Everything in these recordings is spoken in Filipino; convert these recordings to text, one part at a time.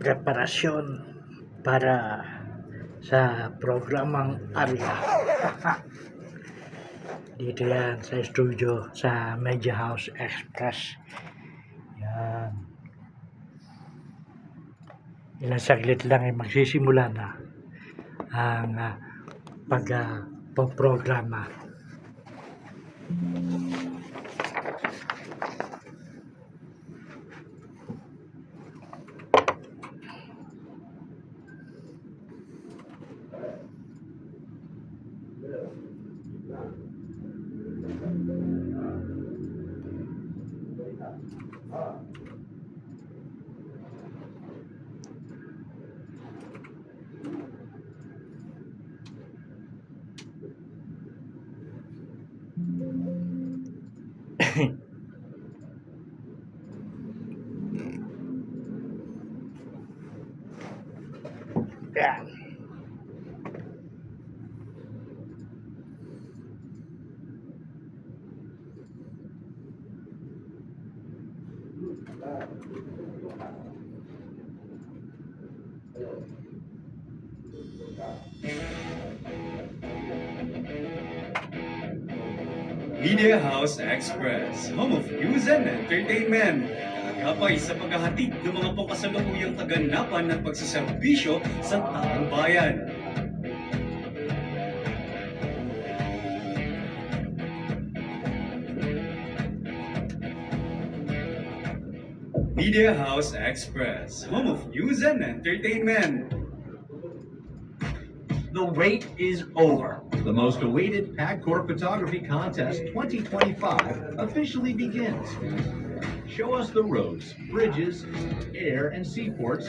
preparasyon para sa programang Arya. Dito yan sa studio sa Media House Express. Yan. Ilang saglit lang ay magsisimula na ang pagprograma. Yan. Media House Express, home of news and entertainment. Nakakapay sa paghahatid ng mga pangkasalukuyang kaganapan at pagsaserbisyo sa taong bayan. Media House Express, home of news and entertainment. The wait is over. The most awaited PAGCOR Photography Contest 2025 officially begins. Show us the roads, bridges, air and seaports,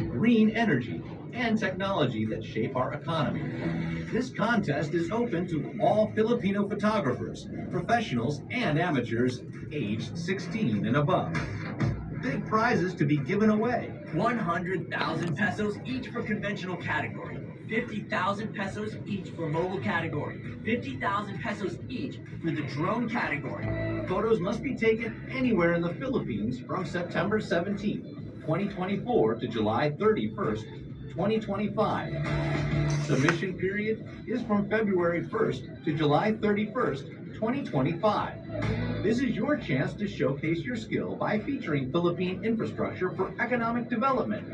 green energy, and technology that shape our economy. This contest is open to all Filipino photographers, professionals, and amateurs aged 16 and above. Big prizes to be given away. 100,000 pesos each for conventional category, 50,000 pesos each for mobile category, 50,000 pesos each for the drone category. Photos must be taken anywhere in the Philippines from September 17th, 2024 to July 31st, 2025. Submission period is from February 1st to July 31st, 2025. This is your chance to showcase your skill by featuring Philippine infrastructure for economic development.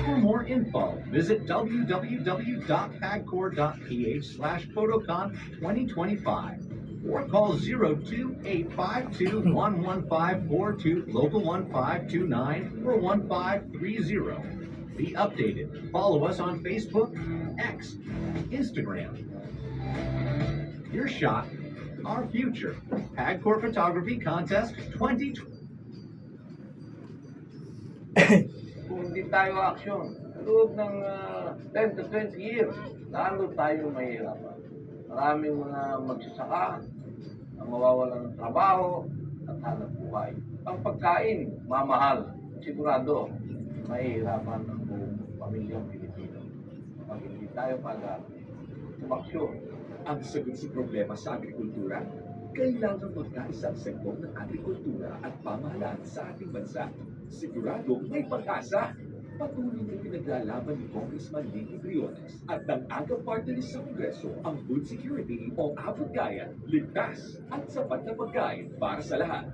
For more info, visit www.pagcor.ph/photocon2025 or call 02-852-11542, local 1529 or 1530. Be updated. Follow us on Facebook, X, Instagram. Your shot, our future. PAGCOR Photography Contest 2020. Kung hindi tayo action, sa loob ng 10 to 20 years, lalo tayo mahihirapan. Maraming mga magsasaka ang mawawalan ng trabaho at hanap buhay. Ang pagkain, mamahal. Sigurado, mahihirapan ang buong pamilyang Pilipino. Kapag hindi tayo umaksyon. Ang sagot sa problema sa agrikultura, kailangan magkaisa ang sektor ng agrikultura at pamahalaan sa ating bansa. Sigurado may pag-asa. Patuloy na pinaglalaban ni Congressman Nicky Briones at ng AGA Party List sa Kongreso ang food security o abot kaya, ligtas at sapat na pagkain para sa lahat.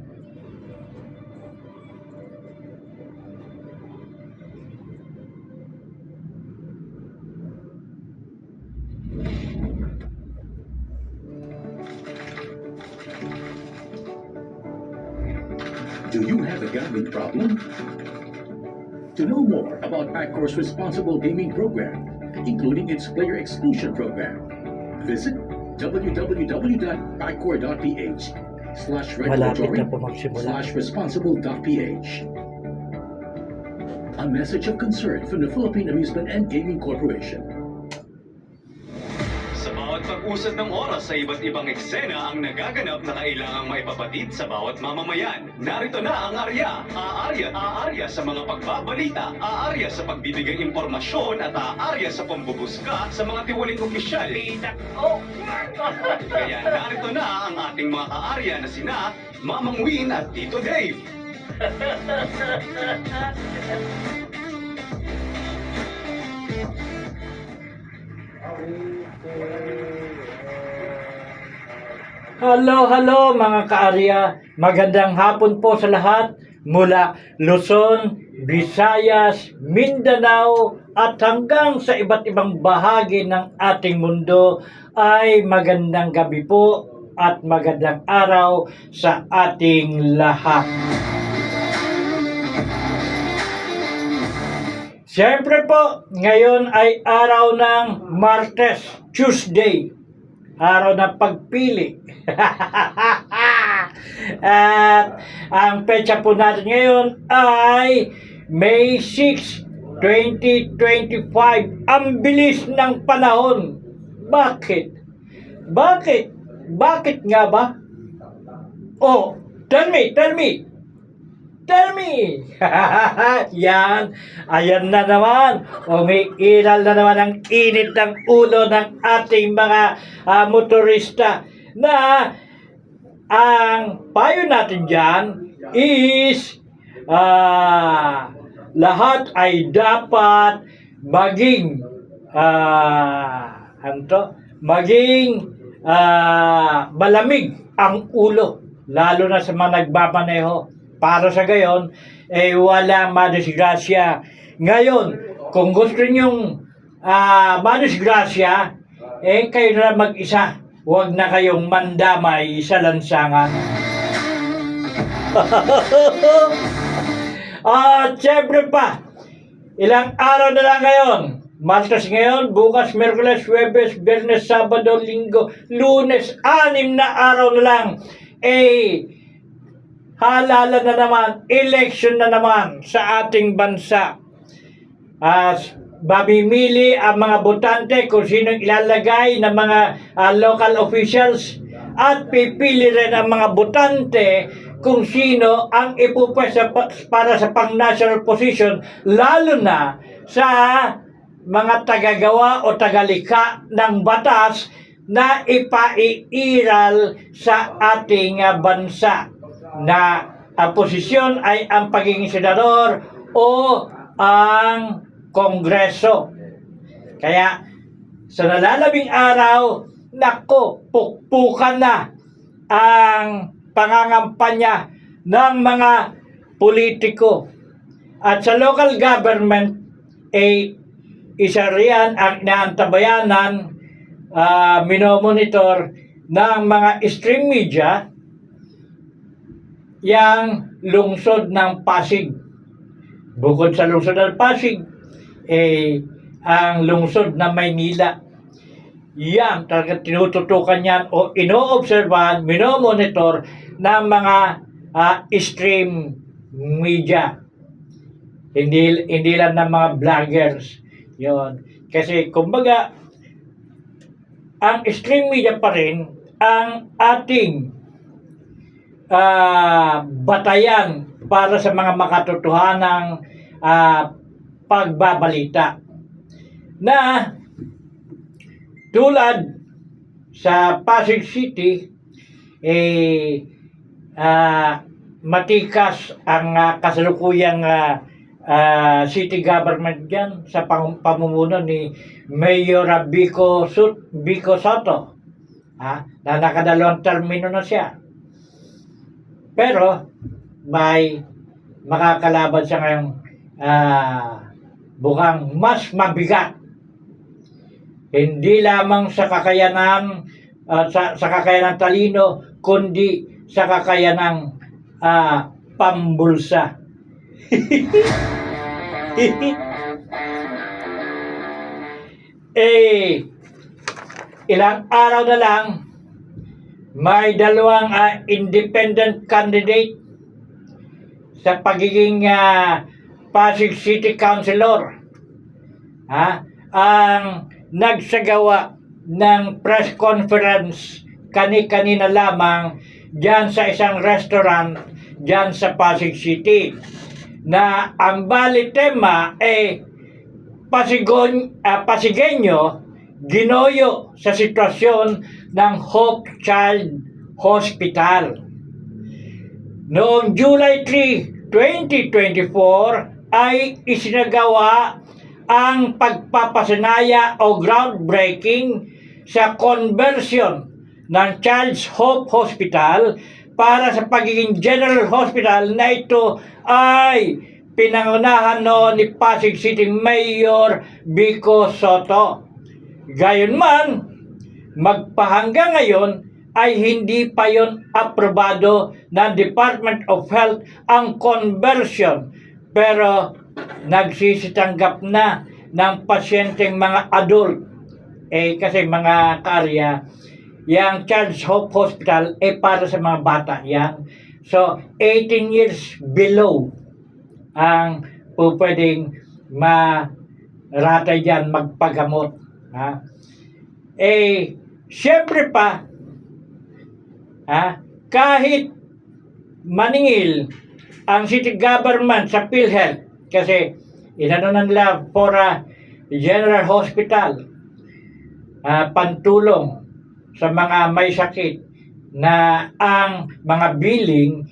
Do you have a gambling problem? To know more about PAGCOR's responsible gaming program, including its player exclusion program, visit www.pagcor.ph/regulatory/responsible.ph. A message of concern from the Philippine Amusement and Gaming Corporation. Sa bawat pag-usad ng oras sa iba't ibang eksena ang nagaganap na kailangang maipabatid sa bawat mamamayan. Narito na ang Arya. Aarya sa mga pagbabalita, aarya sa pagbibigay impormasyon at aarya sa pambubuska sa mga tiwaling opisyal. Kaya narito na ang ating mga kaarya na sina Mamang Win at Tito Dave. Hello mga kaarya. Magandang hapon po sa lahat mula Luzon, Visayas, Mindanao at hanggang sa iba't ibang bahagi ng ating mundo ay magandang gabi po at magandang araw sa ating lahat. Siyempre po, ngayon ay araw ng Martes, Tuesday. Araw ng pagpili. At ang petsa po natin ngayon ay May 6, 2025. Ang bilis ng panahon. Bakit? Bakit nga ba? Oh, tell me. Yan. Ayan na naman. Umiiral na naman ang init ng ulo ng ating mga motorista na ang payo natin dyan is lahat ay dapat maging malamig ang ulo, lalo na sa mga nagmamaneho. Para sa gayon, wala madisgrasya. Ngayon, kung gusto nyong madisgrasya, kayo na mag-isa. Huwag na kayong mandamay sa lansangan. At syempre pa, ilang araw na lang ngayon. Martes ngayon, bukas, Miyerkules, Huwebes, Biyernes, Sabado, Linggo, Lunes, 6 na araw na lang. Halala na naman, election na naman sa ating bansa. Mamimili ang mga botante kung sino ilalagay ng mga local officials at pipili rin ang mga botante kung sino ang ipupwesta para sa pang-national position, lalo na sa mga tagagawa o tagalikha ng batas na ipaiiral sa ating bansa, na ang posisyon ay ang pagiging senador o ang kongreso. Kaya sa nalalabing araw, nako, pukpukan na ang pangangampanya ng mga politiko. At sa local government, isa riyan ang inaantabayanan, minomonitor ng mga stream media, yang lungsod ng Pasig. Bukod sa lungsod ng Pasig, ang lungsod ng Maynila. Yan, talaga tinututukan yan o inoobserbahan, minomonitor ng mga stream media. Hindi lang ng mga vloggers. Yon. Kasi kumbaga, ang stream media pa rin ang ating batayan para sa mga makatotohanang pagbabalita, na tulad sa Pasig City, matikas ang kasalukuyang city government dyan sa pamumuno ni Mayor Vico Soto, na nakadalawang termino na siya. Pero may makakalaban siya ngayong bukang mas mabigat. Hindi lamang sa kakayanan sa kakayanan talino, kundi sa kakayanang pambulsa. Ilang araw na lang, may dalawang independent candidate sa pagiging Pasig City Councilor ang nagsagawa ng press conference kani-kanina lamang dyan sa isang restaurant dyan sa Pasig City, na ang bali tema Pasigenyo ginoyo sa sitwasyon ng Hope Child Hospital. Noong July 3, 2024 ay isinagawa ang pagpapasanaya o groundbreaking sa conversion ng Child's Hope Hospital para sa pagiging General Hospital na ito ay pinangunahan noon ni Pasig City Mayor Vico Soto. Gayunman, magpahanggang ngayon ay hindi pa yon aprobado ng Department of Health ang conversion, pero nagsisitanggap na ng pasyenteng mga adult. Kasi mga kaarya, yung Child's Hope Hospital para sa mga bata yan. So, 18 years below ang pwedeng maratay dyan magpagamot. Siyempre pa, kahit maningil ang city government sa PhilHealth, kasi inano na nila for a general hospital, pantulong sa mga may sakit na ang mga billing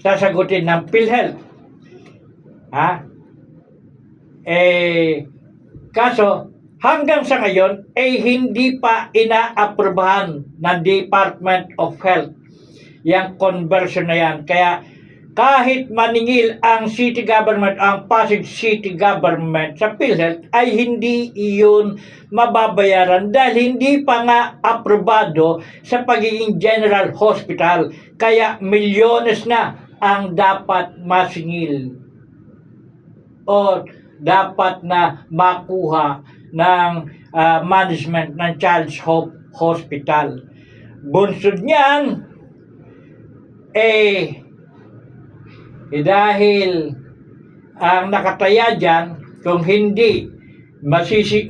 sasagutin ng PhilHealth. Kaso hanggang sa ngayon hindi pa inaaprobahan ng Department of Health yung conversion na yan. Kaya kahit maningil ang city government, ang Pasig City Government sa PhilHealth, ay hindi iyon mababayaran dahil hindi pa nga aprobado sa pagiging General Hospital. Kaya milyones na ang dapat masingil o dapat na makuha ng management ng Child's Hope Hospital. Bunsod niyan, dahil ang nakataya dyan, kung hindi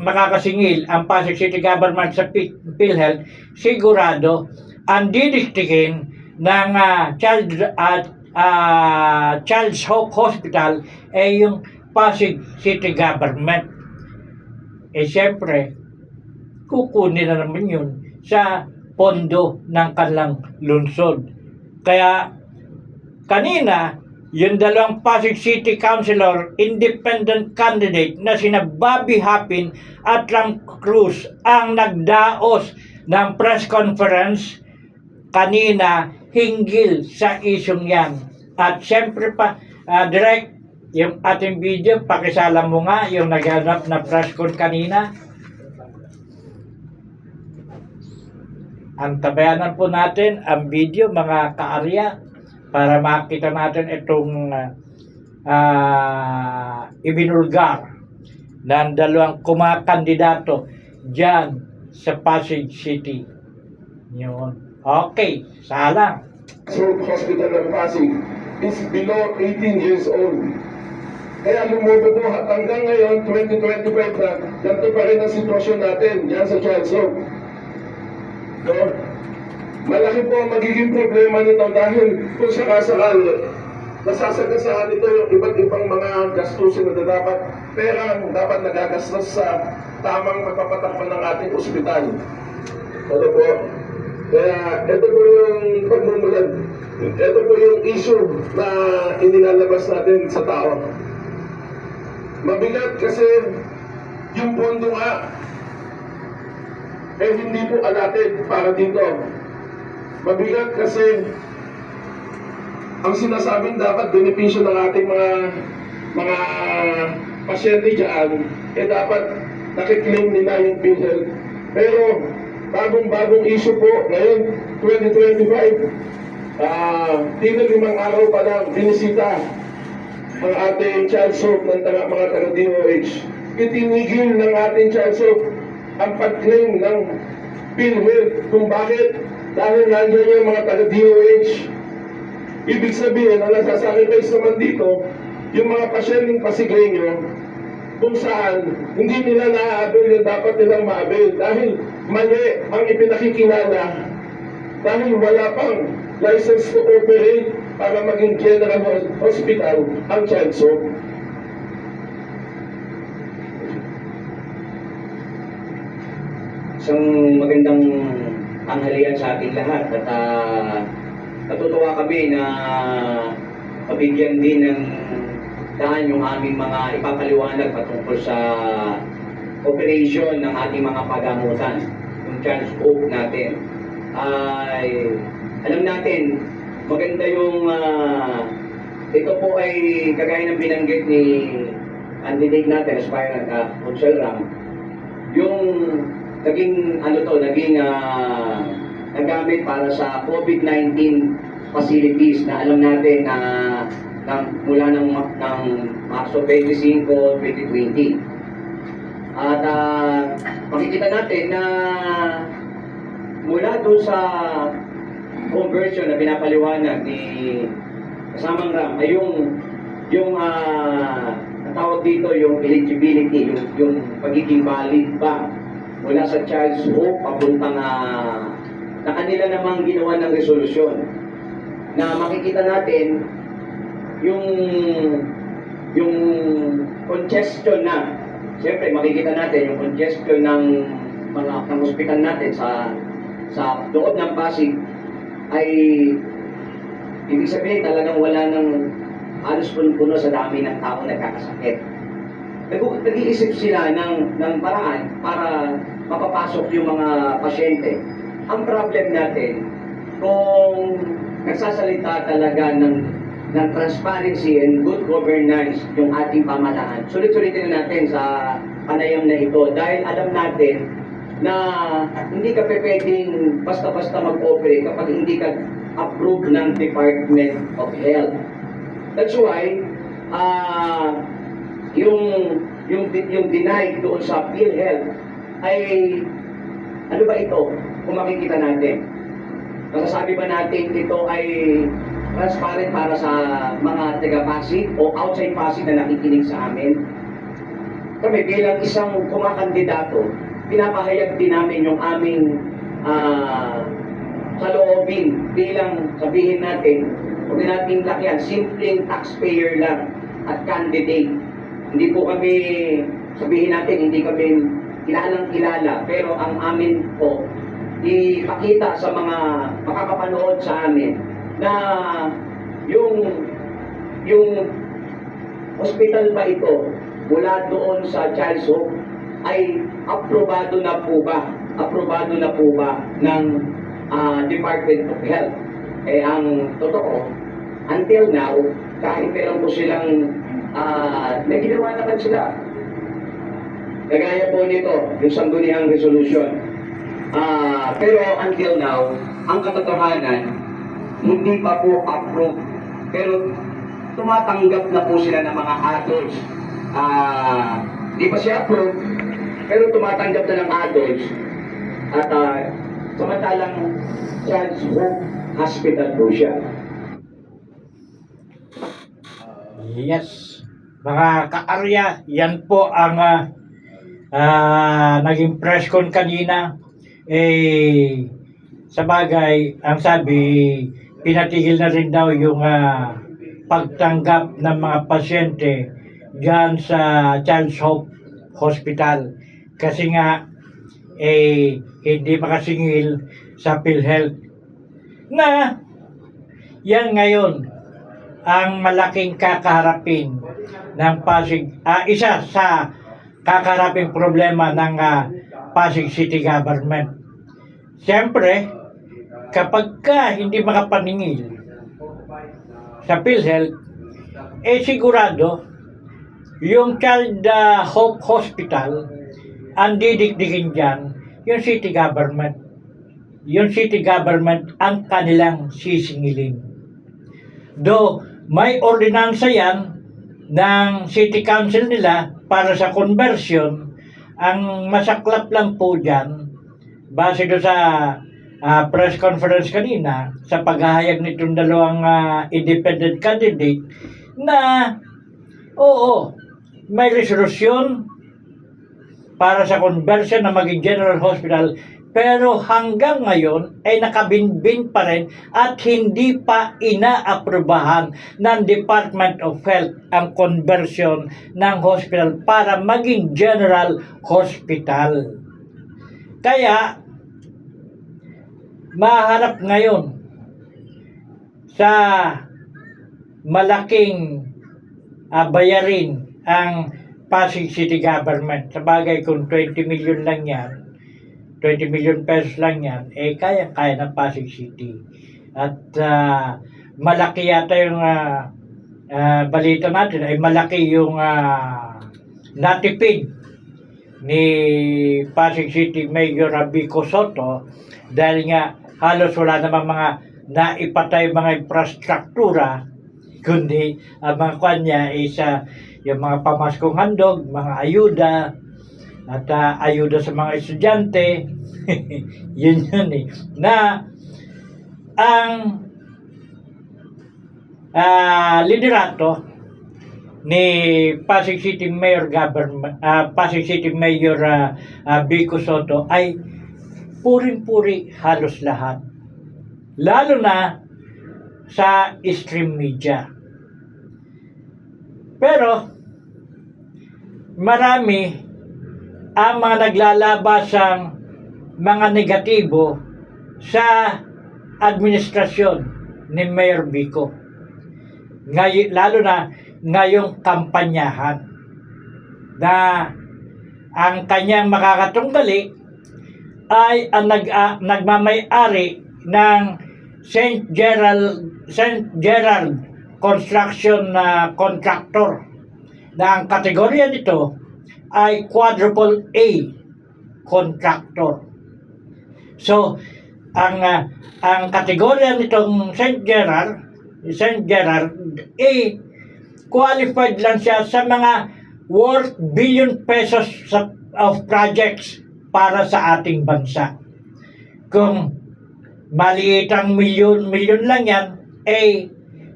makakasingil ang Pasig City Government sa PhilHealth, sigurado ang didiktikin ng Child's Hope Hospital yung Pasig City Government. Siyempre, kukunin na naman yun sa pondo ng kanilang lungsod. Kaya kanina, yung dalawang Pasig City Councilor independent candidate na sina Bobby Hapin at Ram Cruz ang nagdaos ng press conference kanina hinggil sa isyong yan. At siyempre pa, direct, yung ating video, pakisala mo nga yung naghanap na press con kanina. Ang tabayanan po natin ang video, mga kaarya, para makita natin itong ibinulgar ng dalawang kumakandidato dyan sa Pasig City. Yun. Okay, salang. Hope Hospital ng Pasig is below 18 years old. Kaya lumubo po hanggang ngayon, 2025 na, ganito pa rin ang sitwasyon natin yan sa Child's Hope. No? Malaki po ang magiging problema nito dahil kung sakasakal, nasasagasaan nito yung iba't ibang mga gastusin na dapat pera dapat nagagastos sa tamang magpapatakpan ng ating ospital. Ano po? Kaya ito po yung pagmumulan. Ito po yung issue na inilalabas natin sa tao. Mabigat kasi yung pondo nga hindi po allotted para dito. Mabigat kasi ang sinasabing dapat benepisyo ng ating mga pasyente dyan, dapat nakiklaim nila yung PhilHealth. Pero bagong issue po ngayon, 2025, tigil 5 araw pa lang binisita ang ating Child's Hope ng mga taga-DOH. Itinigil ng ating Child's Hope ang pag-claim ng PhilHealth. Kung bakit? Dahil nandiyan yung mga taga-DOH. Ibig sabihin, ang nasasacrifice naman dito, yung mga pasyenteng Pasigleño, kung saan hindi nila na-avail yung dapat nilang ma-avail. Dahil mali ang ipinakikilala. Dahil wala pang license to operate para maging general hospital ang Child's Hope. Isang magandang tanghalian sa ating lahat at natutuwa kami na mabigyan din ng daan yung aming mga ipapaliwanag patungkol sa operation ng ating mga pagamutan, yung Charles Hope natin. Ay, alam natin, maganda yung ito po ay kagaya ng binanggit ni candidate natin, aspirant Consel Ram, yung naging nagamit para sa COVID-19 facilities na alam natin na mula ng Marso 25, 2020. At makikita natin na mula doon sa conversion na pinapaliwanag ni kasamang Ram ay yung tawag dito yung eligibility, yung pagiging valid ba mula sa Charles Hope papuntang na kanila namang ginawa ng resolusyon na makikita natin yung congestion na siyempre makikita natin yung congestion ng mga hospital natin sa loob ng Pasig ay ibig sabihin talagang wala ng halos puno sa dami ng tao nagkakasakit. Nag-iisip sila ng paraan para mapapasok yung mga pasyente. Ang problem natin, kung nagsasalita talaga ng transparency and good governance yung ating pamahalaan, sulit-sulitin natin sa panayam na ito dahil alam natin na hindi ka pwedeng basta-basta mag-operate kapag hindi ka approved ng Department of Health. That's why, yung denied doon sa PhilHealth ay, ano ba ito? Kung makikita natin. Masasabi ba natin ito ay transparent para sa mga taga-Pasig o outside Pasig na nakikinig sa amin? Kami bilang isang kumakandidato, pinapahayag din namin yung aming saloobin bilang sabihin natin, huwag natin lakyan, simpleng taxpayer lang at candidate. Hindi po kami, sabihin natin, hindi kami kilalang-kilala, pero ang amin po, ipakita sa mga makakapanood sa amin na yung hospital ba ito mula doon sa Charles Hope ay aprobado na po ba ng Department of Health. Ang totoo, until now, kahit meron po silang naginawa naman sila. Kagaya po nito, yung sangguniang resolution. Pero until now, ang katotohanan, hindi pa po approved. Pero tumatanggap na po sila ng mga adults. Di pa siya approved, pero tumatanggap na ng adults. At samantalang Charles Hope Hospital po siya. Yes, mga ka-Arya, yan po ang naging press con kanina. Sa bagay, ang sabi, pinatigil na rin daw yung pagtanggap ng mga pasyente dyan sa Charles Hope Hospital. Kasi nga, hindi makasingil sa PhilHealth. Na, yan ngayon, ang malaking kakaharapin ng Pasig, isa sa kakaharaping problema ng Pasig City Government. Siyempre, kapag ka hindi makapaningil sa PhilHealth, sigurado, yung Child Hope Hospital, ang didikdikin dyan, yung city government. Yung city government ang kanilang sisingilin. Though, may ordinansa yan ng city council nila para sa conversion, ang masaklap lang po dyan, base do sa press conference kanina, sa paghahayag nitong dalawang independent candidate, na oo, may resolusyon para sa conversion na maging general hospital, pero hanggang ngayon ay nakabinbin pa rin at hindi pa inaaprubahan ng Department of Health ang conversion ng hospital para maging general hospital. Kaya, maharap ngayon sa malaking bayarin ang Pasig City Government. Sabagay kung 20 million lang yan, 20 million pesos lang yan, kaya ng Pasig City. At malaki yata yung balita natin, ay malaki yung natipid ni Pasig City Mayor Vico Soto dahil nga halos wala namang mga naipatay mga infrastruktura, kundi ang mga kanya is yung mga pamaskong handog, mga ayuda, at ayuda sa mga estudyante. yun eh. Na ang liderato ni Pasig City Mayor Pasig City Mayor Vico Soto ay puring-puri halos lahat. Lalo na sa stream media. Pero marami ang mga naglalabasang mga negatibo sa administrasyon ni Mayor Vico. Lalo na ngayong kampanyahan na ang kanyang makakatunggali ay ang nagmamay-ari ng St. Gerald Construction Contractor na ang kategorya nito ay quadruple A contractor. So, ang kategorya nitong St. Gerald qualified lang siya sa mga worth billion pesos of projects para sa ating bansa. Kung maliit ang milyon lang yan,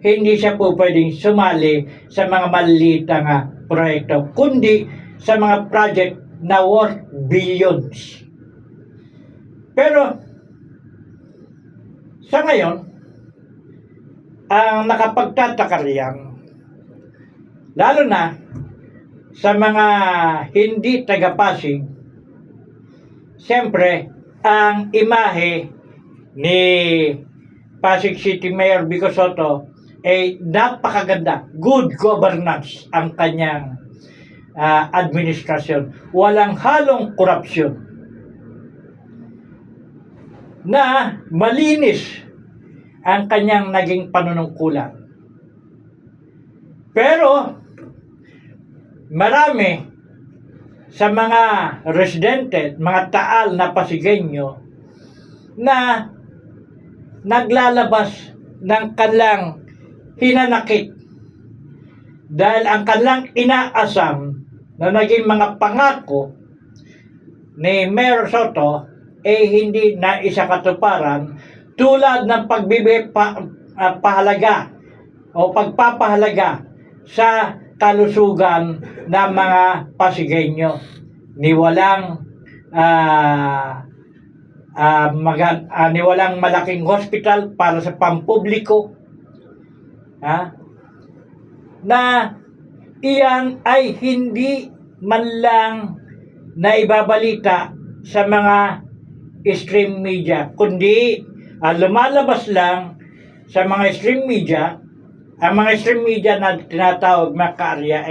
hindi siya po pwedeng sumali sa mga maliit na proyekto, kundi sa mga project na worth billions. Pero sa ngayon, ang nakapagtataka riyan, lalo na sa mga hindi taga-Pasig, siyempre, ang imahe ni Pasig City Mayor Vico Soto ay napakaganda. Good governance ang kanyang administrasyon. Walang halong korupsyon. Na malinis ang kanyang naging panunungkulan. Pero marami sa mga residente, mga taal na Pasigueño na naglalabas ng kanilang hinanakit dahil ang kanilang inaasam na naging mga pangako ni Mayor Soto hindi na isakatuparan tulad ng pahalaga o pagpapahalaga sa kalusugan ng mga Pasigueño ni walang walang malaking hospital para sa pampubliko, na iyan ay hindi man lang naibabalita sa mga stream media, kundi lumalabas lang sa mga stream media. Ang mga stream media na tinatawag na kaarya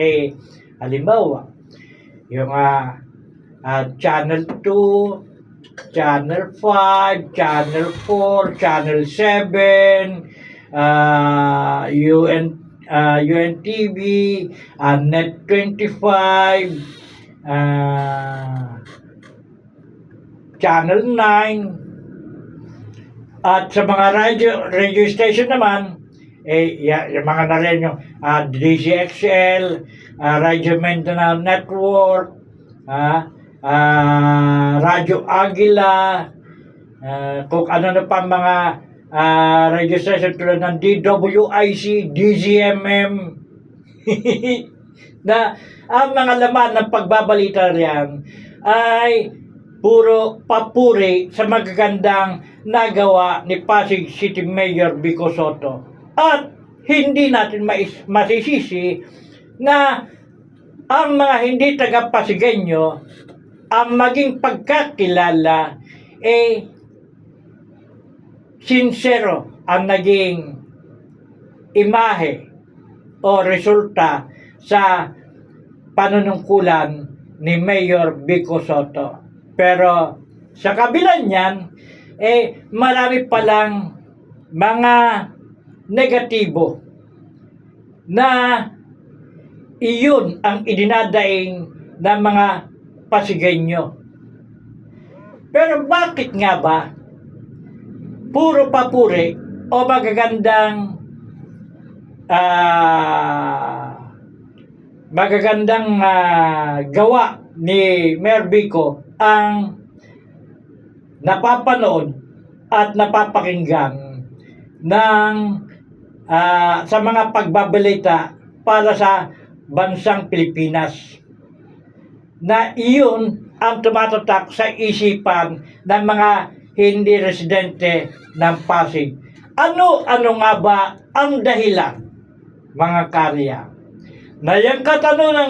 halimbawa yung Channel 2, Channel 5, Channel 4, Channel 7, UNTV, Net 25, Channel 9, at sa mga radio station naman, yung mga narin yung DCXL, Radio Mindanao Network, Radio Aguila, kung ano na pa mga radio station tulad ng DWIC, DZMM, na ang mga laman ng pagbabalita riyan ay puro papuri sa magagandang nagawa ni Pasig City Mayor Vico Soto. At hindi natin masisisi na ang mga hindi taga-Pasigueño ang maging pagkakilala sincero ang naging imahe o resulta sa panunungkulan ni Mayor Vico Soto. Pero sa kabila niyan, marami palang mga negatibo na iyon ang idinadaing ng mga Pasigenyo. Pero bakit nga ba puro papuri o magagandang gawa ni Mayor Vico ang napapanood at napapakinggan ng sa mga pagbabalita para sa bansang Pilipinas, na iyon ang tumatatak sa isipan ng mga hindi residente ng Pasig. Ano nga ba ang dahilan, mga karya? Na yung katanungan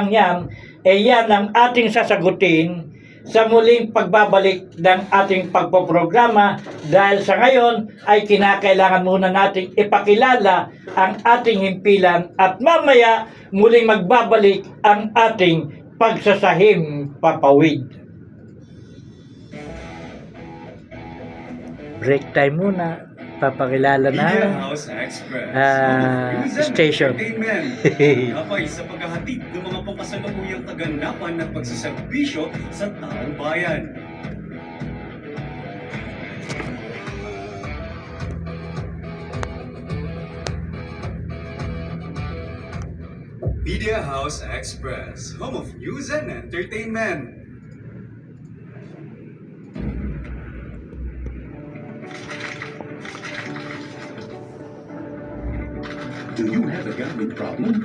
yan, yan ang ating sasagutin sa muling pagbabalik ng ating pagpoprograma, dahil sa ngayon ay kinakailangan muna nating ipakilala ang ating himpilan at mamaya muling magbabalik ang ating pagsasahim papawid. Break time muna. Papakilala na Media House Express. station. Kapay sa paghahatid ng mga pampasalubuyang kaganapan ng pagsaserbisyo sa taong bayan. Media House Express, home of news and entertainment. Do you have a gambling problem?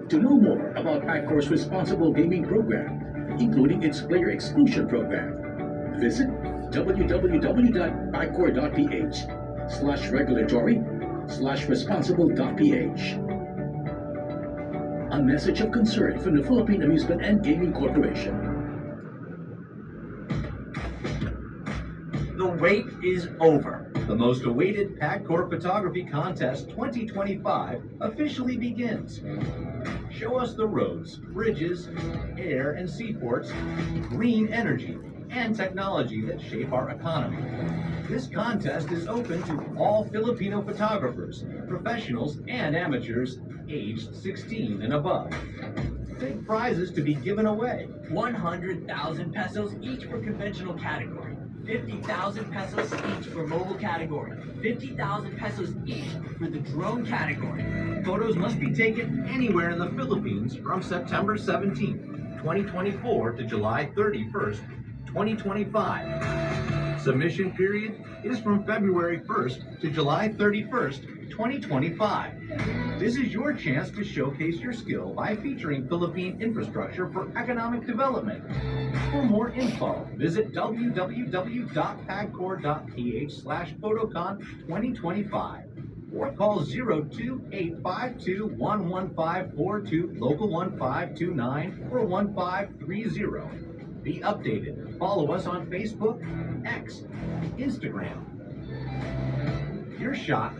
To know more about PAGCOR's responsible gaming program, including its player exclusion program, visit www.pagcor.ph/regulatory/responsible.ph. A message of concern from the Philippine Amusement and Gaming Corporation. The wait is over. The most awaited PAGCOR Photography Contest 2025 officially begins. Show us the roads, bridges, air and seaports, green energy, and technology that shape our economy. This contest is open to all Filipino photographers, professionals, and amateurs aged 16 and above. Big prizes to be given away. 100,000 pesos each for conventional category. 50,000 pesos each for mobile category. 50,000 pesos each for the drone category. Photos must be taken anywhere in the Philippines from September 17th, 2024 to July 31st, 2025. Submission period is from February 1st to July 31st, 2025. This is your chance to showcase your skill by featuring Philippine infrastructure for economic development. For more info, visit www.pagcor.ph/photocon2025 or call 02-852-11542, local 1529 or 1530. Be updated. Follow us on Facebook, X, Instagram. Your shot,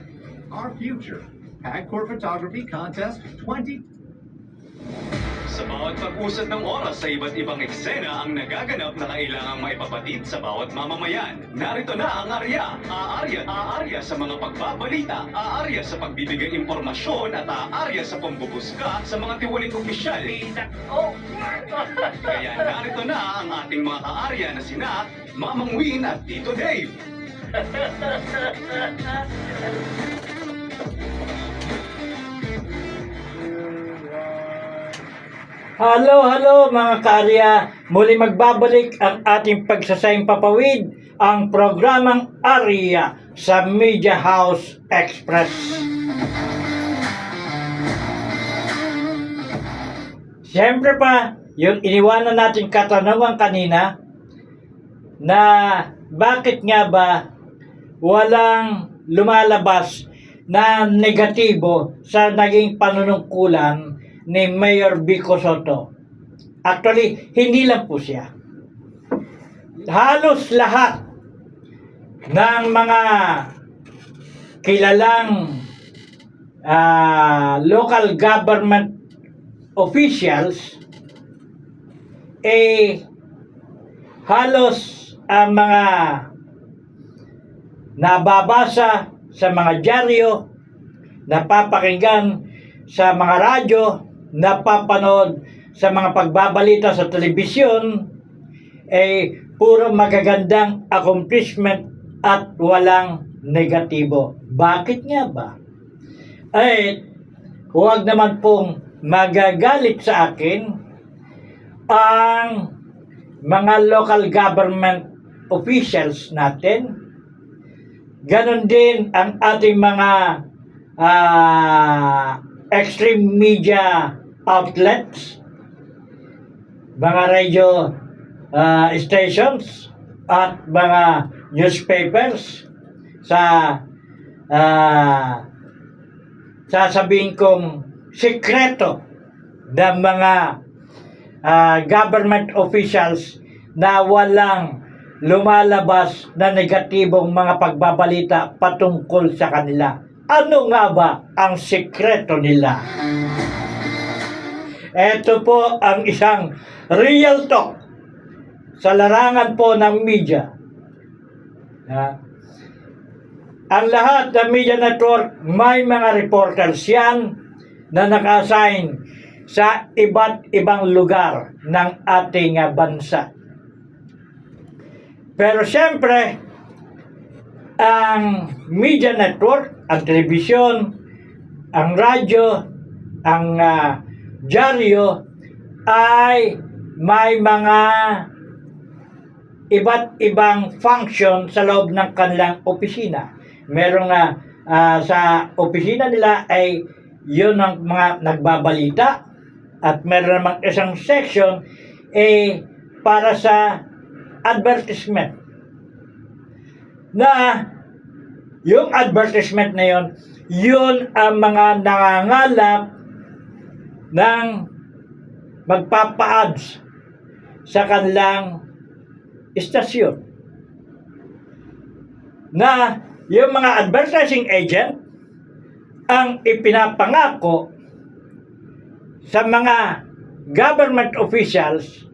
our future. PAGCOR Photography Contest 20. Sa bawat pag-usad ng oras sa iba't ibang eksena ang nagaganap na kailangang maipapatid sa bawat mamamayan. Narito na ang ARYA. Aarya sa mga pagbabalita, aarya sa pagbibigay impormasyon at aarya sa pambubusga sa mga tiwaling opisyal. Kaya narito na ang ating mga kaarya na sina Mamang Win at Tito Dave. Hello mga kaarya, muli magbabalik ang ating pagsasayang papawid, ang programang ARYA sa Media House Express. Siyempre pa, yung iniwanan natin katanungan kanina, na bakit nga ba walang lumalabas na negatibo sa naging panunungkulan ni Mayor Vico Soto. Actually, hindi lang po siya. Halos lahat ng mga kilalang local government officials, halos ang mga nababasa sa mga dyaryo, napapakinggan sa mga radyo, napapanood sa mga pagbabalita sa telebisyon, puro magagandang accomplishment at walang negatibo. Bakit nga ba? Huwag naman pong magagalit sa akin ang mga local government officials natin. Ganon din ang ating mga extreme media outlets, mga radio stations at mga newspapers sa sasabihin kong sikreto ng mga government officials na walang lumalabas na negatibong mga pagbabalita patungkol sa kanila. Ano nga ba ang sikreto nila? Ito po ang isang real talk sa larangan po ng media. Ang lahat ng media network, may mga reporters yan na naka-assign sa iba't ibang lugar ng ating bansa. Pero siyempre, ang media network, ang telebisyon, ang radyo, ang dyaryo ay may mga iba't ibang function sa loob ng kanilang opisina. Merong sa opisina nila ay yun ang mga nagbabalita at meron namang isang section para sa advertisement, na yung advertisement na yun ang mga nangangalap ng magpapa-ads sa kanilang istasyon. Na yung mga advertising agent ang ipinapangako sa mga government officials,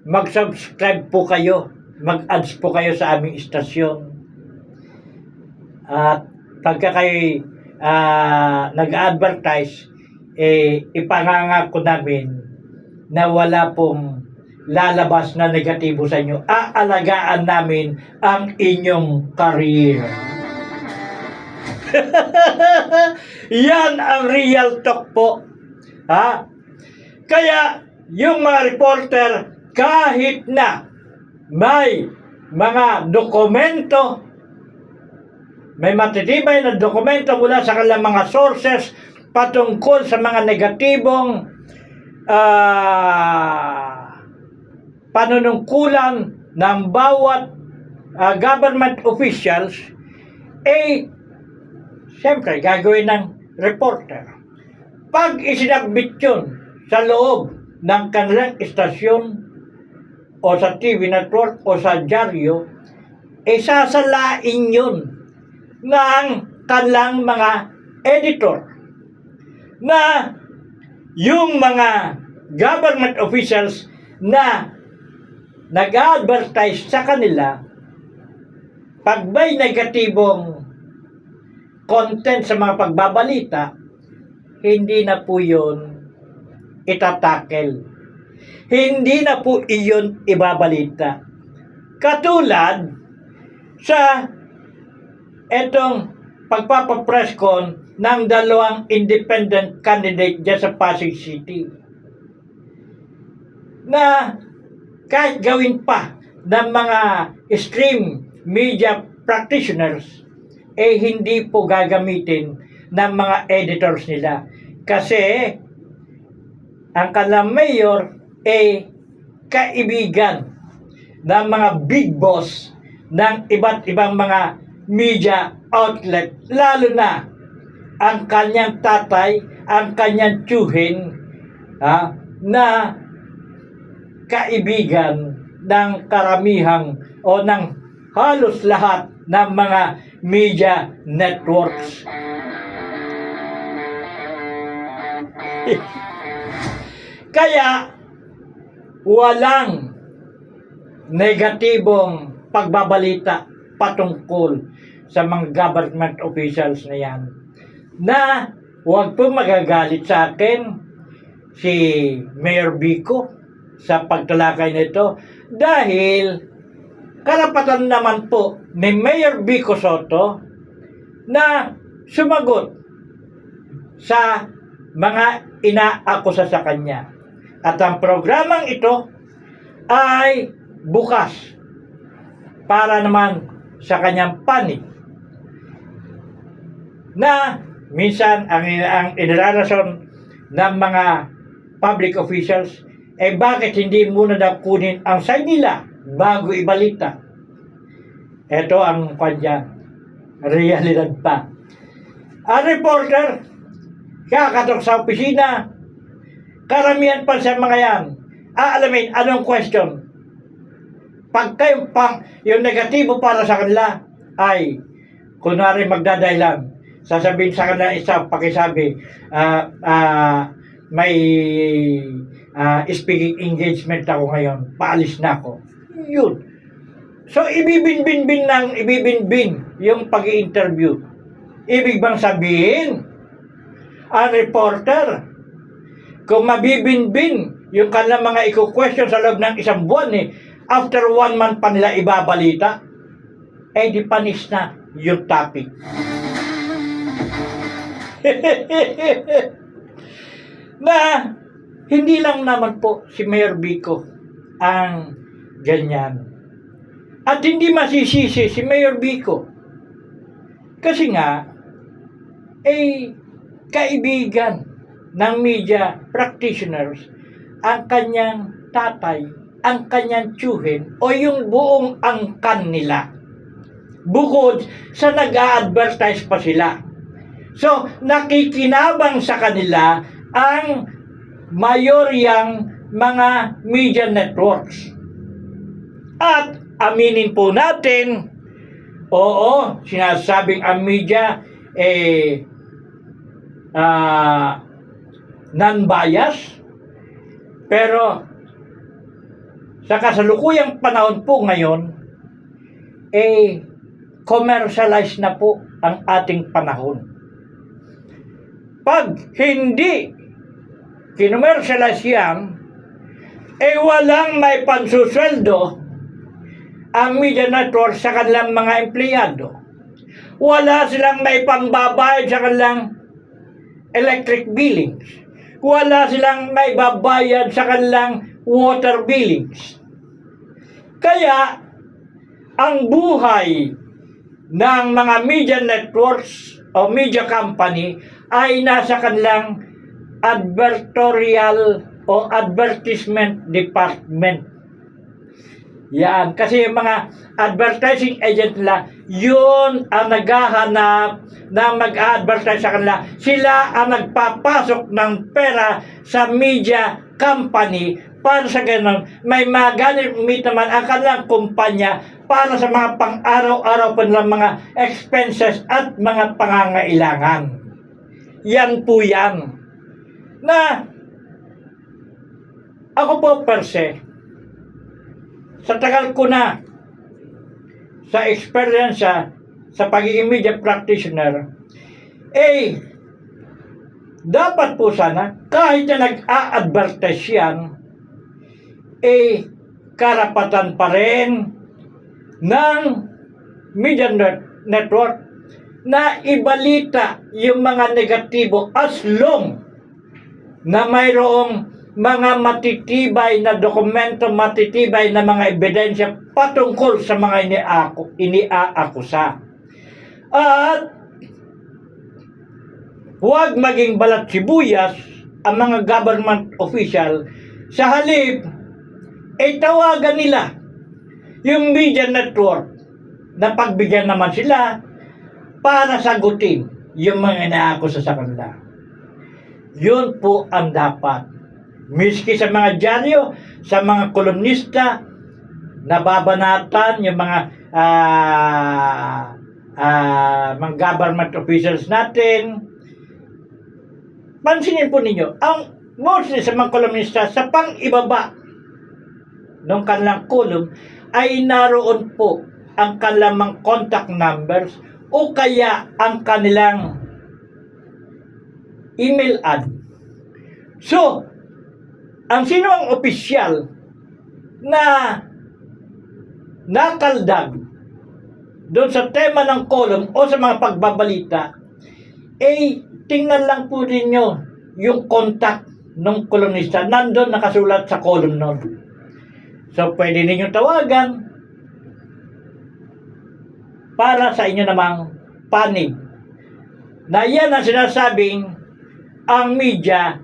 mag-subscribe po kayo, mag-ads po kayo sa aming istasyon. At pagka kayo nag-advertise, ipangangako namin na wala pong lalabas na negatibo sa inyo. Aalagaan namin ang inyong career. Yan ang real talk po. Kaya yung mga reporter, kahit na may mga dokumento, may matitibay na dokumento mula sa kanilang mga sources patungkol sa mga negatibong panunungkulan ng bawat government officials, siyempre gagawin ng reporter. Pag isinabit yun sa loob ng kanilang istasyon o sa TV network o sa dyaryo, sasalain yun ng kanilang mga editor, na yung mga government officials na nag-advertise sa kanila, pag may negatibong content sa mga pagbabalita, hindi na po yun itatakel. Hindi na po iyon ibabalita. Katulad sa etong pagpapapress con ng dalawang independent candidate dyan sa Pasig City, na kahit gawin pa ng mga extreme media practitioners, hindi po gagamitin ng mga editors nila. Kasi ang kanilang mayor kaibigan ng mga big boss ng iba't ibang mga media outlet, lalo na ang kanyang tatay, ang kanyang tiyuhin, na kaibigan ng karamihang o ng halos lahat ng mga media networks. Kaya walang negatibong pagbabalita patungkol sa mga government officials na yan. Na huwag po magagalit sa akin si Mayor Vico sa pagtalakay nito dahil karapatan naman po ni Mayor Vico Soto na sumagot sa mga inaakusa sa kanya. At ang programang ito ay bukas para naman sa kanyang panig na minsan ang inilarason ng mga public officials bakit hindi muna daw kunin ang side nila bago ibalita. Ito ang kanya realidad pa. Ang reporter kakatok sa opisina, karamihan pa sa mga yan aalamin anong question. Pag yung negatibo para sa kanila ay kunwari magdadahilan, sasabihin sa kanila isa pakisabi may speaking engagement ako ngayon, paalis na ako. Yun. So ibibinbin yung pag-i-interview. Ibig bang sabihin ang reporter kung mabibinbin yung kanilang mga iko-question sa loob ng isang buwan after 1 month pa nila ibabalita, di panis na yung topic. Na hindi lang naman po si Mayor Vico ang ganyan. At hindi masisisi si Mayor Vico. Kasi nga, kaibigan ng media practitioners ang kanyang tatay, ang kanyang tiyuhin, o yung buong angkan nila. Bukod sa nag-a-advertise pa sila. So, nakikinabang sa kanila ang mayoryang mga media networks. At aminin po natin, oo, sinasabing ang media non-bias, pero sa kasalukuyang panahon po ngayon, commercialized na po ang ating panahon. Pag hindi kinommercialize yan, walang may pansusweldo ang media network sa kanilang mga empleyado. Wala silang may pambabayad sa kanilang electric billings. Wala silang may babayad sa kanilang water billings. Kaya, ang buhay ng mga media networks o media company ay nasa kanilang advertorial o advertisement department. Yan. Kasi yung mga advertising agent nila, yun ang naghahanap na mag-advertise sa kanila. Sila ang nagpapasok ng pera sa media company para sa ganun. May magamit naman ang kanilang kumpanya para sa mga pang-araw-araw pa nilang mga expenses at mga pangangailangan. Yan po yan. Na ako po per se, sa tagal ko na sa experience sa pagiging media practitioner, dapat po sana kahit na nag-a-advertise yan, karapatan pa rin ng media network na ibalita yung mga negatibo as long na mayroong mga matitibay na dokumento, matitibay na mga ebidensya patungkol sa mga iniaakusa. At huwag maging balat sibuyas ang mga government official, sa halip tawagan nila yung media network na pagbigyan naman sila para sagutin yung mga inaakusa sa kanila. Yun po ang dapat. Miski sa mga dyaryo, sa mga kolumnista, nababanatan yung mga mga government officials natin. Pansinin po ninyo, ang mostly sa mga kolumnista sa pang-ibaba ng kanilang column ay naroon po ang kanilang mga contact numbers o kaya ang kanilang email ad. So, ang sino ang opisyal na nakaldag doon sa tema ng column o sa mga pagbabalita, tingnan lang po ninyo yung contact ng kolumnista. Nandun nakasulat sa column nun. So, pwede ninyong tawagan para sa inyo namang panig. Na yan ang sinasabing ang media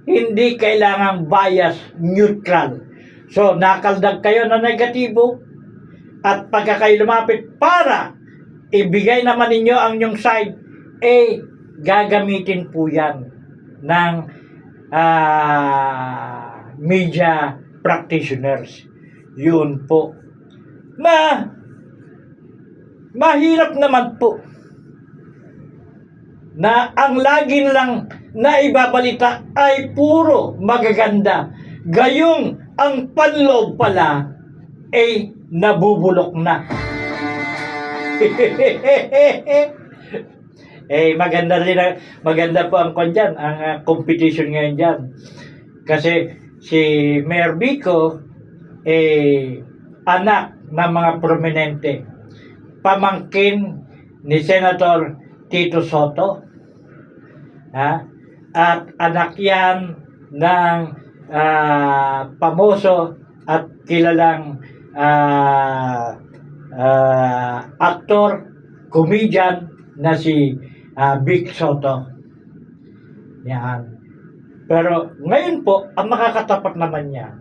hindi kailangang bias, neutral. So, nakaldag kayo na negatibo at pagka kayo lumapit para ibigay naman ninyo ang inyong side, gagamitin po yan ng media practitioners. Yun po. Mahirap naman po na ang lagi lang na ibabalita ay puro magaganda. Gayong ang panloob pala nabubulok na. Maganda po ang dyan, ang competition ngayon dyan. Kasi si Mayor Vico, anak ng mga prominente, pamangkin ni Senator Tito Soto, at anak yan ng pamoso at kilalang aktor, comedian na si Vic Soto. Yan. Pero ngayon po, ang makakatapat naman niya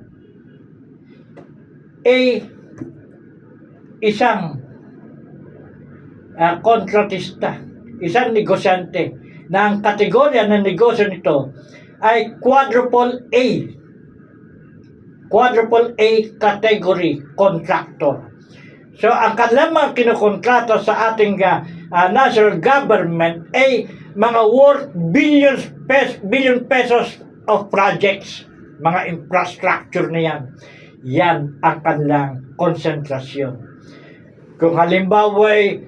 isang kontratista, isang negosyante na ang kategorya ng negosyo nito ay quadruple A category contractor. So, ang kanilang mga kinukontrata sa ating national government ay mga worth billion pesos of projects, mga infrastructure na yan. Yan ang kanilang konsentrasyon. Kung halimbawa ay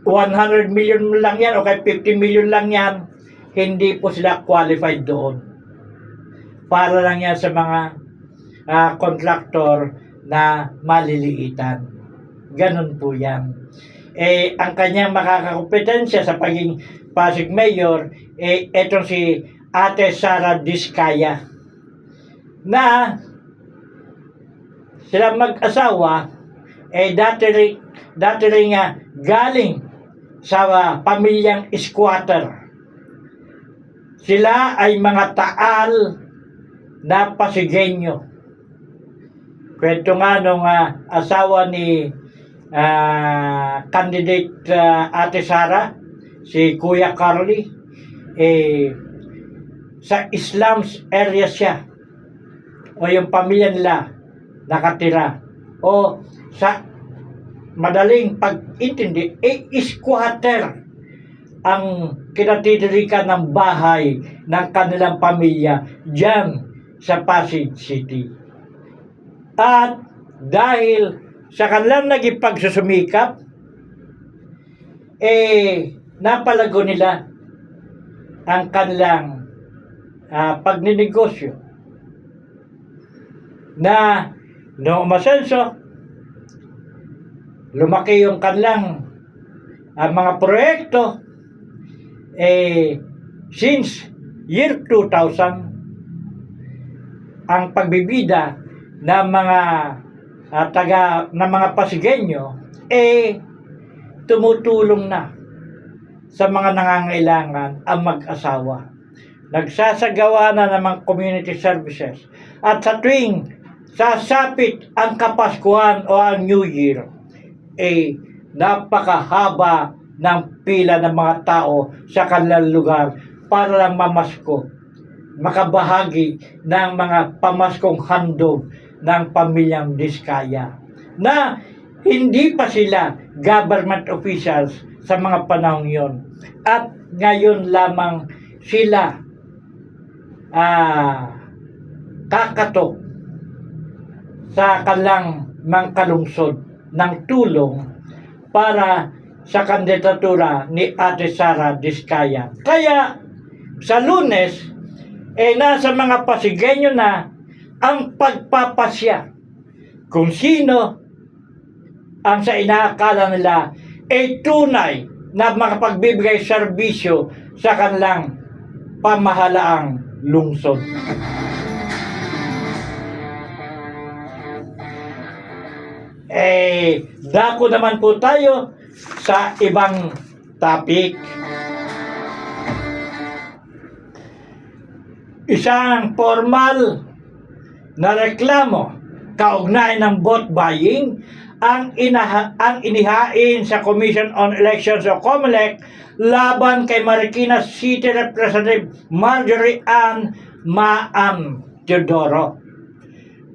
100 million lang yan o kaya 50 million lang yan, hindi po sila qualified doon. Para lang yan sa mga contractor na maliliitan. Ganon po yan. Ang kanyang makakakompetensya sa pagiging Pasig Mayor, etong si Ate Sara Diskaya, na sila mag-asawa, dati rin galing sa pamilyang squatter. Sila ay mga Taal na Pasigenyo. Kwento nga nung asawa ni candidate Ate Sara, si Kuya Carly, sa Islam's area siya o yung pamilya nila nakatira o sa madaling pag-intindi squatter ang kinatitirikan ng bahay ng kanilang pamilya dyan sa Pasig City. At dahil sa kanilang naging pagsusumikap, napalago nila ang kanilang pagninegosyo na noong umasenso, lumaki yung kanilang mga proyekto. Since year 2000, ang pagbibida ng mga ng mga Pasigenyo tumutulong na sa mga nangangailangan ang mag-asawa. Nagsasagawa na ng mga community services. At sa tuwing sasapit ang Kapaskuhan o ang New Year, napakahaba ng pila ng mga tao sa kanilang lugar para lang mamasko, makabahagi ng mga pamaskong handog ng pamilyang Diskaya, na hindi pa sila government officials sa mga panahong yon. At ngayon lamang sila kakatok sa kanilang mga kalungsod ng tulong para sa kandidatura ni Ate Sara Diskaya. Kaya sa Lunes, nasa mga Pasigenyo na ang pagpapasya kung sino ang sa inaakala nila tunay na makapagbibigay serbisyo sa kanilang pamahalaang lungsod. Dako naman po tayo sa ibang topic. Isang formal na reklamo kaugnay ng vote buying ang inihain sa Commission on Elections o COMELEC laban kay Marikina City Representative Marjorie Ann Maan Teodoro.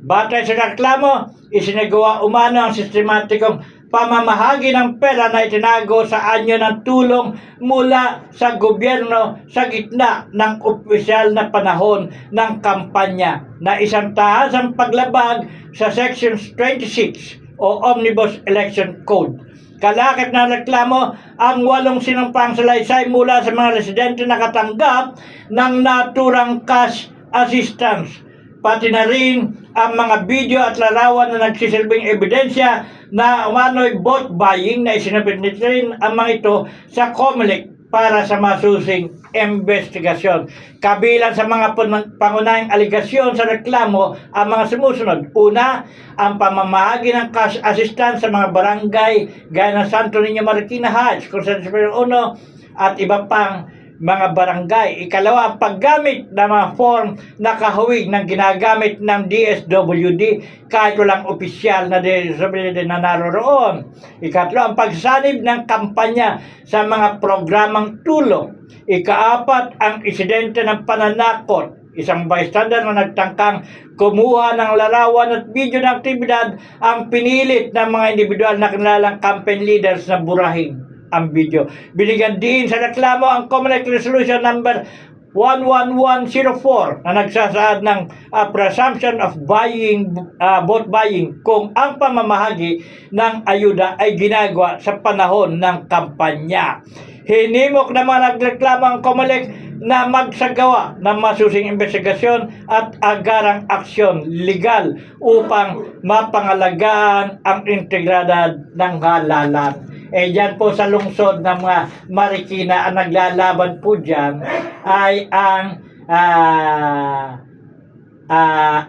Batay sa reklamo, isinagawa umano ang sistematikong pamamahagi ng pera na itinago sa anyo ng tulong mula sa gobyerno sa gitna ng opisyal na panahon ng kampanya na isang tahasang paglabag sa Section 26 o Omnibus Election Code. Kalakip na reklamo ang 8 sinumpang salaysay mula sa mga residente na katanggap ng naturang cash assistance, pati na rin ang mga video at larawan na nagsisilbing ebidensya na umano'y vote buying na isinabit rin ang mga ito sa COMELEC para sa masusing investigasyon. Kabilang sa mga pangunahing aligasyon sa reklamo ang mga sumusunod. Una, ang pamamahagi ng cash assistance sa mga barangay gaya ng Santo Niño Marikina Heights, Constitution Superior 1 at iba pang mga barangay. Ikalawa, ang paggamit ng mga form na kahawig ng ginagamit ng DSWD kahit walang opisyal na DSWD na naroroon. Ikatlo, ang pagsanib ng kampanya sa mga programang tulong. Ikaapat, ang insidente ng pananakot. Isang bystander na nagtangkang kumuha ng larawan at video ng aktibidad ang pinilit ng mga individual na kilalang campaign leaders na burahin ang video. Binigyan din sa reklamo ang COMELEC Resolution number 11104 na nagsasaad ng presumption of vote buying kung ang pamamahagi ng ayuda ay ginagawa sa panahon ng kampanya. Hinimok naman nagreklamo ang COMELEC na magsagawa ng masusing investigasyon at agarang aksyon legal upang mapangalagaan ang integridad ng halalan. Dyan po sa lungsod ng mga Marikina, ang naglalaban po dyan ay ang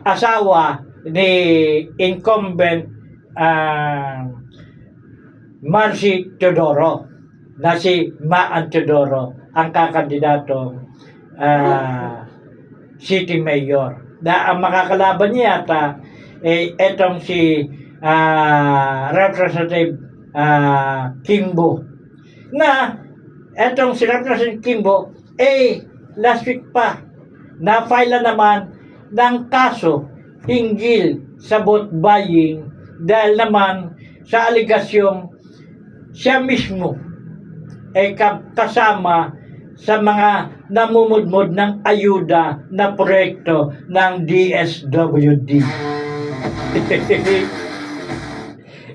asawa ni incumbent Marcy Teodoro na si Maan Teodoro ang kakandidatong city mayor. Ang makakalaban niya yata etong si Representative Kimbo, na etong si Representative Kimbo last week pa na-file naman ng kaso hinggil sa vote buying dahil naman sa aligasyong siya mismo kasama sa mga namumudmod ng ayuda na proyekto ng DSWD.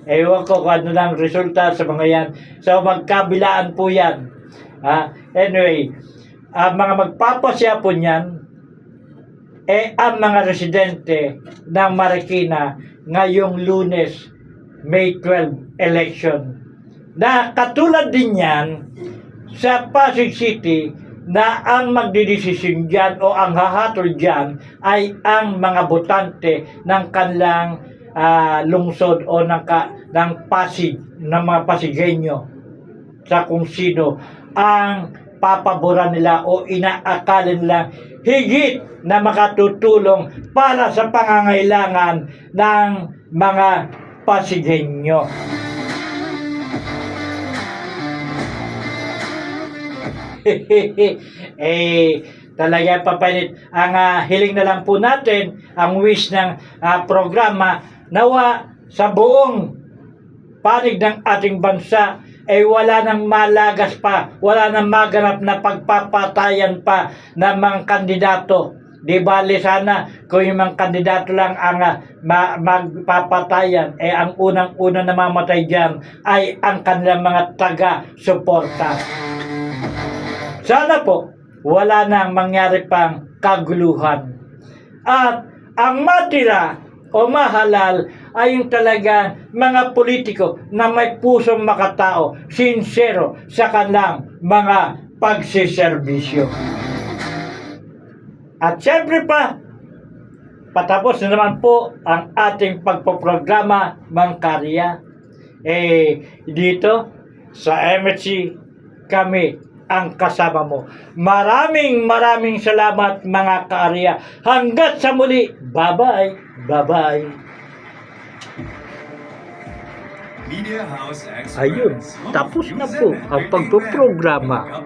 Ewan ko kung ano lang resulta sa mga yan. So magkabilaan po yan. Anyway, ang mga magpapasya po niyan ang mga residente ng Marikina ngayong Lunes, May 12 election. Na katulad din yan sa Pasig City na ang magdidesisyon dyan o ang hahatol dyan ay ang mga botante ng kanilang lungsod o ng Pasig, ng mga Pasigenyo sa kung sino ang papaboran nila o inaakala nila higit na makatutulong para sa pangangailangan ng mga Pasigenyo. Talaga papanit ang hiling na lang po natin, ang wish ng programa nawa sa buong panig ng ating bansa ay wala nang malagas pa, wala nang maganap na pagpapatayan pa ng mga kandidato. Di bali sana kung yung mga kandidato lang ang magpapatayan, ang unang-una na mamatay dyan ay ang kanilang mga taga-suporta. Sana po, wala nang mangyari pang kaguluhan. At ang matira o mahalal ay yung talaga mga politiko na may pusong makatao, sincero sa kanilang mga pagsiservisyo. At syempre pa, patapos na naman po ang ating pagpoprograma, Mang Karya. Dito sa MHC, kami ang kasama mo. Maraming salamat mga Kaarya. Hanggat sa muli. Bye-bye. Bye-bye. Media House Express. Ayun, tapos na po ang pagpoprograma.